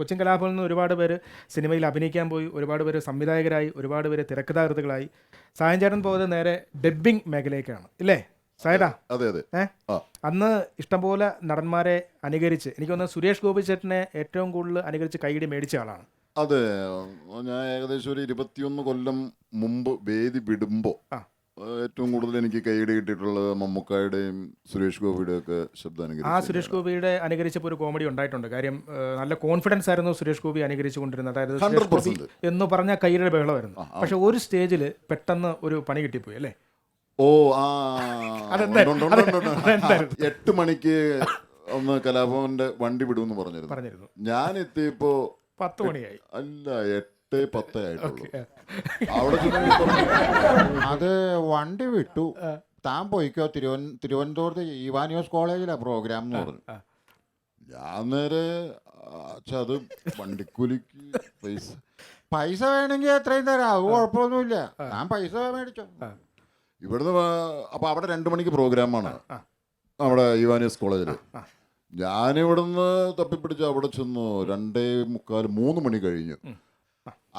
കൊച്ചിൻ കലാഭവനിൽ നിന്ന് ഒരുപാട് പേര് സിനിമയിൽ അഭിനയിക്കാൻ പോയി, ഒരുപാട് പേര് സംവിധായകരായി, ഒരുപാട് പേര് തിരക്കഥാകൃത്തുകളായി. സായൻ ചേട്ടൻ പോയത് നേരെ ഡബ്ബിംഗ് മേഖലയ്ക്കാണ് ഇല്ലേ സായടാ? അതെ അതെ. അന്ന് ഇഷ്ടംപോലെ നടന്മാരെ അനുകരിച്ച്, എനിക്ക് തോന്നുന്നു സുരേഷ് ഗോപി ചേട്ടനെ ഏറ്റവും കൂടുതൽ അനുകരിച്ച് കൈയടി മേടിച്ച ആളാണ്. അതെ, ഞാൻ ഏകദേശം ഒരു 21 കൊല്ലം മുമ്പ് വേദി വിടുമ്പോൾ ഏറ്റവും കൂടുതൽ എനിക്ക് കൈയടി കിട്ടിയിട്ടുള്ളത് മമ്മൂക്കായുടെയും സുരേഷ് ഗോപിയുടെയും ഒക്കെ ശബ്ദം. ആ സുരേഷ് ഗോപിയുടെ അനുകരിച്ചപ്പോൾ ഒരു കോമഡി ഉണ്ടായിട്ടുണ്ട്. കാര്യം നല്ല കോൺഫിഡൻസ് ആയിരുന്നു സുരേഷ് ഗോപി അനുകരിച്ചു കൊണ്ടിരുന്നത്. അതായത് സുരേഷ് ഗോപി എന്ന് പറഞ്ഞ കൈയുടെ ബഹളമായിരുന്നു. പക്ഷെ ഒരു സ്റ്റേജിൽ പെട്ടെന്ന് ഒരു പണി കിട്ടിപ്പോയി അല്ലേ? ഓ ആ 8 മണിക്ക് ഒന്ന് കലാഭവന്റെ വണ്ടി വിടുമെന്ന് പറഞ്ഞിരുന്നു. ഞാൻ എത്തിയപ്പോ 10 മണിയായി. അല്ല, 8:10 ആയിട്ടുള്ളൂ. അവിടെ അത് വണ്ടി വിട്ടു, താൻ പോയിക്കോ, തിരുവനന്തപുരത്ത് ഇവാനിയോസ് കോളേജിലാണ് പ്രോഗ്രാം എന്ന് പറഞ്ഞു. ഞാൻ നേരെ അത് വണ്ടിക്കൂലിക്ക് പൈസ വേണമെങ്കിൽ എത്രയും തരാം, അത് കുഴപ്പമൊന്നുമില്ല, താൻ പൈസ മേടിച്ചോ. ഇവിടുന്ന് അപ്പൊ അവിടെ 2 മണിക്ക് പ്രോഗ്രാമാണ് നമ്മുടെ ഇവാനിയോസ് കോളേജിൽ. ഞാനിവിടുന്ന് തപ്പിപ്പിടിച്ച് അവിടെ ചെന്നു 2:45 3 മണി കഴിഞ്ഞു.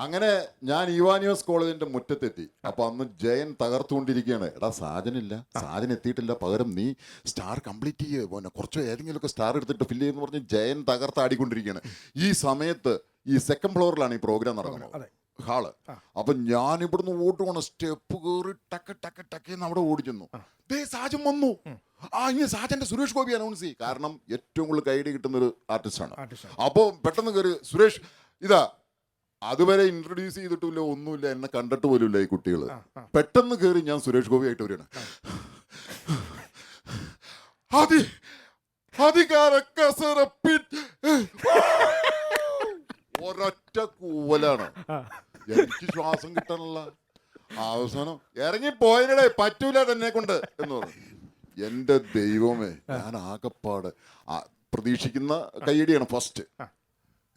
അങ്ങനെ ഞാൻ ഇവാനിയോസ് കോളേജിന്റെ മുറ്റത്തെത്തി. അപ്പൊ അന്ന് ജയൻ തകർത്തുകൊണ്ടിരിക്കുകയാണ്. എടാ സാജനില്ല, സാജൻ എത്തിയിട്ടില്ല, പകരം നീ സ്റ്റാർ കംപ്ലീറ്റ് ചെയ്യുക, കുറച്ച് ഏതെങ്കിലുമൊക്കെ സ്റ്റാർ എടുത്തിട്ട് ഫില്ല് ചെയ്യുന്ന പറഞ്ഞ് ജയൻ തകർത്താടിക്കൊണ്ടിരിക്കുകയാണ്. ഈ സമയത്ത് ഈ 2nd ഫ്ലോറിലാണ് ഈ പ്രോഗ്രാം നടക്കുന്നത്, ഹാള്. അപ്പൊ ഞാൻ ഇവിടുന്ന് ഓട്ടുകൊണ്ട് സ്റ്റെപ്പ് കയറി ടക്ക് ടക്ക് ടക്കേന്ന് അവിടെ ഓടിച്ചെന്നു. ദേ സാജൻ വന്നു. ഇനി സാജന്റെ സുരേഷ് ഗോപി അനൗൺസ് ചെയ്യും. കാരണം ഏറ്റവും കൂടുതൽ കൈഡി കിട്ടുന്ന ഒരു ആർട്ടിസ്റ്റാണ്. അപ്പോൾ പെട്ടെന്ന് കയറി സുരേഷ് ഇതാ, അതുവരെ ഇൻട്രൊഡ്യൂസ് ചെയ്തിട്ടില്ല, ഒന്നുമില്ല, എന്നെ കണ്ടിട്ട് പോലുമില്ല ഈ കുട്ടികൾ. പെട്ടെന്ന് കയറി ഞാൻ സുരേഷ് ഗോപി ആയിട്ട് വരികയാണ്. ഒരൊറ്റ കൂവലാണ്, എനിക്ക് ശ്വാസം കിട്ടാനുള്ള. അവസാനം ഇറങ്ങി പോയതിനിടെ പറ്റൂല എന്നെ കൊണ്ട് എന്ന് പറഞ്ഞു. എന്റെ ദൈവമേ, ഞാൻ ആകെപ്പാട് പ്രതീക്ഷിക്കുന്ന കയ്യടിയാണ് ഫസ്റ്റ്.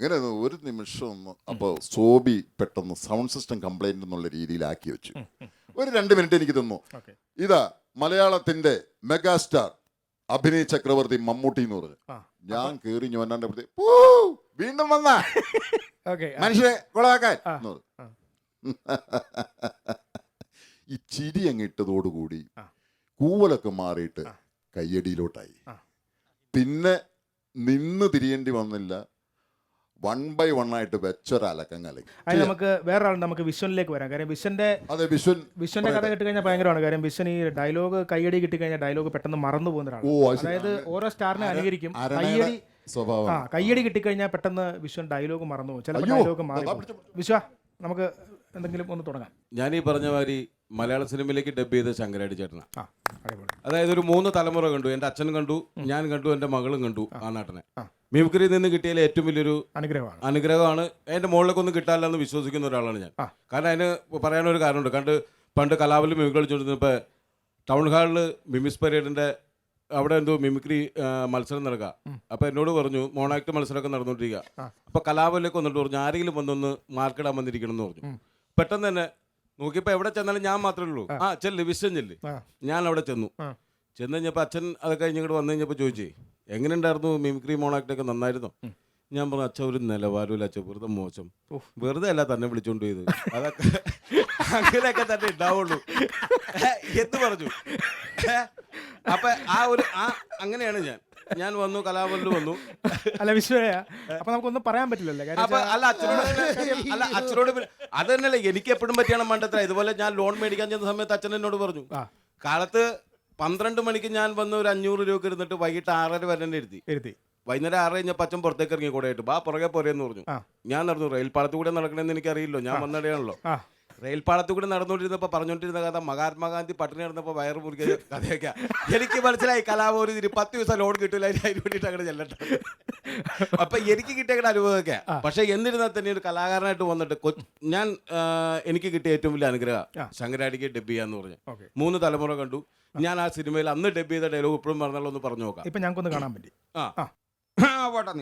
ഇങ്ങനെ ഒരു നിമിഷം ഒന്ന്. അപ്പോൾ സോബി പെട്ടെന്ന് സൗണ്ട് സിസ്റ്റം കംപ്ലൈന്റ് എന്നുള്ള രീതിയിലാക്കി വെച്ചു. ഒരു 2 മിനിറ്റ് എനിക്ക് തന്നു. ഇതാ മലയാളത്തിന്റെ മെഗാസ്റ്റാർ അഭിനയ ചക്രവർത്തി മമ്മൂട്ടി എന്ന് പറഞ്ഞു. ഞാൻ കേറി ഞോന്നാണ്ട് വീണ്ടും വന്ന മനുഷ്യരെ കൊളാക്കാൻ. ഈ ചിരി അങ്ങ് ഇട്ടതോടുകൂടി കൂവലൊക്കെ മാറിയിട്ട് കയ്യടിയിലോട്ടായി. പിന്നെ നിന്ന് തിരിയേണ്ടി വന്നില്ല. 1 by 1 ആയിട്ട് വെച്ചൊരലക്കം കലക്കി. അത് നമുക്ക് വേറെ ആളുണ്ട്, നമുക്ക് വിശ്വനിലേക്ക് വരാം. കാര്യം വിശ്വന്റെ കഥ കിട്ടി കഴിഞ്ഞാൽ ഭയങ്കരമാണ്. കാര്യം വിശ്വൻ ഈ ഡയലോഗ് കയ്യടി കിട്ടി കഴിഞ്ഞാൽ ഡയലോഗ് പെട്ടെന്ന് മറന്നു പോകുന്ന ഒരാളാണ്. അതായത് ഓരോ സ്റ്റാറിനെ അനുകരിക്കും. കയ്യടി കിട്ടിക്കഴിഞ്ഞാൽ പെട്ടെന്ന് വിശ്വൻ ഡയലോഗ് മറന്നു പോകും. ചിലപ്പോൾ ഡയലോഗ് മാറി. വിശ്വ, നമുക്ക് എന്തെങ്കിലും ഒന്ന് തുടങ്ങാം. ഞാൻ ഈ പറഞ്ഞ മാതിരി മലയാള സിനിമയിലേക്ക് ഡബ് ചെയ്ത ശങ്കരാടി ചേട്ടനാണ്. അതായത് ഒരു 3 തലമുറ കണ്ടു. എൻ്റെ അച്ഛൻ കണ്ടു, ഞാൻ കണ്ടു, എൻ്റെ മകളും കണ്ടു ആ നാട്ടിനെ. മിമിക്രിയിൽ നിന്ന് കിട്ടിയതിൽ ഏറ്റവും വലിയൊരു അനുഗ്രഹമാണ്. അതിൻ്റെ മുകളിലേക്ക് ഒന്നും കിട്ടാനില്ല എന്ന് വിശ്വസിക്കുന്ന ഒരാളാണ് ഞാൻ. കാരണം അതിന് പറയാനൊരു കാരണമുണ്ട്. പണ്ട് കലാവിൽ മിമിക്രി കളിച്ചുകൊണ്ടിരുന്നപ്പോൾ ടൗൺ ഹാളിൽ മിമിസ് പരേഡിൻ്റെ അവിടെ എന്തോ മിമിക്രി മത്സരം നടക്കുക. അപ്പോൾ എന്നോട് പറഞ്ഞു മോണാക്ട് മത്സരമൊക്കെ നടന്നുകൊണ്ടിരിക്കുക. അപ്പോൾ കലാവിലേക്ക് വന്നിട്ട് പറഞ്ഞു ആരെങ്കിലും വന്നൊന്ന് മാർക്കിടാൻ വന്നിരിക്കണം എന്ന് പറഞ്ഞു. പെട്ടെന്ന് തന്നെ നോക്കിയപ്പോൾ എവിടെ ചെന്നാലും ഞാൻ മാത്രമേ ഉള്ളൂ. ചെല്ല് വിശ്വം ചെല്ല്. ഞാൻ അവിടെ ചെന്നു കഴിഞ്ഞപ്പോൾ അച്ഛൻ അത് കഴിഞ്ഞിങ്ങോട്ട് വന്നു കഴിഞ്ഞപ്പോൾ ചോദിച്ചേ എങ്ങനെ ഉണ്ടായിരുന്നു മിമിക്രി മോണാക്ടൊക്കെ, നന്നായിരുന്നോ? ഞാൻ പറഞ്ഞു അച്ഛൻ ഒരു നിലവാരമില്ല അച്ഛൻ, വെറുതെ മോശം, വെറുതെ അല്ല തന്നെ വിളിച്ചോണ്ട് പോയത്, അതൊക്കെ അങ്ങനെയൊക്കെ തന്നെ ഉണ്ടാവുള്ളൂ എന്ന് പറഞ്ഞു. അപ്പൊ അങ്ങനെയാണ് ഞാൻ വന്നു, കലാഭവനിൽ വന്നു. അല്ല വിശ്വയ, അപ്പൊ നമുക്കൊന്നും പറയാൻ പറ്റില്ലല്ലോ. അച്ഛനോട് അത് തന്നെയല്ലേ എനിക്ക് എപ്പോഴും പറ്റിയാണ് മണ്ടത്ര. ഇതുപോലെ ഞാൻ ലോൺ മേടിക്കാൻ ചെന്ന സമയത്ത് അച്ഛൻ എന്നോട് പറഞ്ഞു കാലത്ത് 12 മണിക്ക് ഞാൻ വന്ന് ഒരു 500 രൂപ ഇരുന്നിട്ട് വൈകിട്ട് 6:30 വരെ തന്നെ ഇരുത്തി. വൈകുന്നേരം 6 കഴിഞ്ഞപ്പോൾ അച്ഛൻ പുറത്തേക്ക് ഇറങ്ങി കൂടെ ആയിട്ട് പുറകെ പോരെന്ന് പറഞ്ഞു. ഞാൻ നടന്നു. റെയിൽപാളത്തിൽ കൂടെ നടക്കണമെന്ന് എനിക്കറിയില്ലോ, ഞാൻ വന്നിടെയാണല്ലോ. റെയിൽപാളത്തിൽ കൂടെ നടന്നുകൊണ്ടിരുന്നപ്പോൾ പറഞ്ഞുകൊണ്ടിരുന്ന കഥ മഹാത്മാഗാന്ധി പട്ടിണി നടന്നപ്പോൾ വയറ് മുറിക്കിയ കഥയൊക്കെ എനിക്ക് മനസ്സിലായി. കലാഭവൻ 10 ദിവസം ലോൺ കിട്ടില്ല, അതിന് വേണ്ടിയിട്ട് അങ്ങനെ ചെല്ലട്ടെ. അപ്പൊ എനിക്ക് കിട്ടിയ അനുഭവമൊക്കെ. പക്ഷെ എന്നിരുന്നാൽ തന്നെ ഒരു കലാകാരനായിട്ട് വന്നിട്ട് എനിക്ക് കിട്ടിയ ഏറ്റവും വലിയ അനുഗ്രഹം ശങ്കരാടിക്ക് ഡബ് ചെയ്യാന്ന് പറഞ്ഞു. 3 തലമുറ കണ്ടു ഞാൻ ആ സിനിമയിൽ. അന്ന് ഡബ് ചെയ്ത ഡയലോഗ് ഇപ്പോഴും പറഞ്ഞല്ലോ, ഒന്ന് പറഞ്ഞു നോക്കാം. ഇപ്പൊ ഞങ്ങൾക്കൊന്ന് കാണാൻ പറ്റി. അവിടെ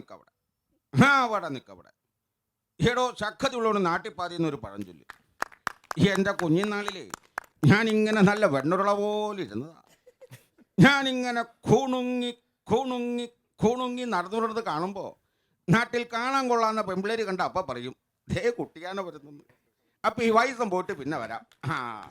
നിക്കവിടെ ഏടോ ശക്കത്തുള്ളോട് നാട്ടിപ്പാതിന്നൊരു പഴഞ്ചൊല്ലി. എൻ്റെ കുഞ്ഞിനാളിലേ ഞാനിങ്ങനെ നല്ല വെണ്ണുരുള പോലെ ഇരുന്നതാ. ഞാനിങ്ങനെ കൂണുങ്ങി നടന്നുകൊണ്ടത് കാണുമ്പോൾ നാട്ടിൽ കാണാൻ കൊള്ളാവുന്ന പെമ്പിളേര് കണ്ട അപ്പ പറയും ദേ കുട്ടിയാണ് വരുന്നത്. അപ്പൊ ഈ വയസ്സം പോയിട്ട് പിന്നെ വരാം. ആ